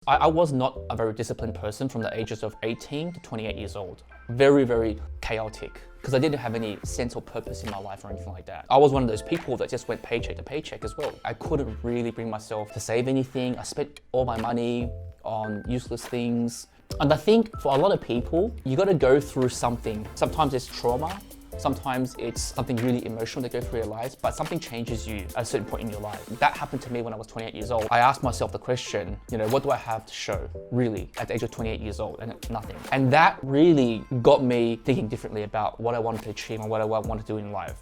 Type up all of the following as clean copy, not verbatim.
I was not a very disciplined person from the ages of 18 to 28 years old. Very, very chaotic, because I didn't have any sense or purpose in my life or anything like that. I was one of those people that just went paycheck to paycheck as well. I couldn't really bring myself to save anything. I spent all my money on useless things. And I think for a lot of people, you got to go through something. Sometimes it's trauma. Sometimes it's something really emotional that goes through your lives, but something changes you at a certain point in your life. That happened to me when I was 28 years old. I asked myself the question, what do I have to show, really, at the age of 28 years old? And nothing. And that really got me thinking differently about what I wanted to achieve and what I wanted to do in life.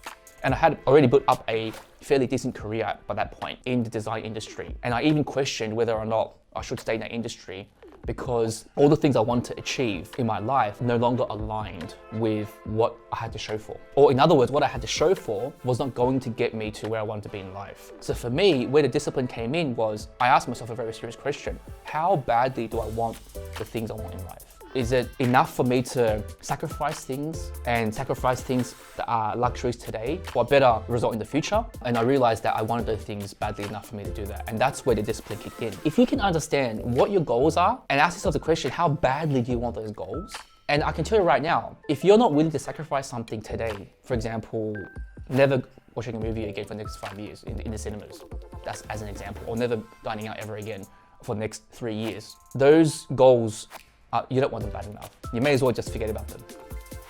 And I had already built up a fairly decent career by that point in the design industry. And I even questioned whether or not I should stay in that industry, because all the things I want to achieve in my life no longer aligned with what I had to show for. Or in other words, what I had to show for was not going to get me to where I wanted to be in life. So for me, where the discipline came in was, I asked myself a very serious question. How badly do I want the things I want in life? Is it enough for me to sacrifice things that are luxuries today for a better result in the future? And I realized that I wanted those things badly enough for me to do that. And that's where the discipline kicked in. If you can understand what your goals are and ask yourself the question, how badly do you want those goals? And I can tell you right now, if you're not willing to sacrifice something today, for example, never watching a movie again for the next 5 years in the cinemas, that's as an example, or never dining out ever again for the next 3 years, those goals, you don't want them bad enough. You may as well just forget about them.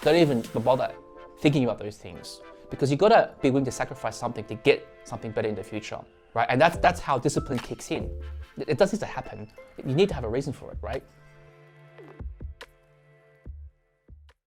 Don't even bother thinking about those things, because you gotta be willing to sacrifice something to get something better in the future, right? And that's how discipline kicks in. It doesn't just happen. You need to have a reason for it, right?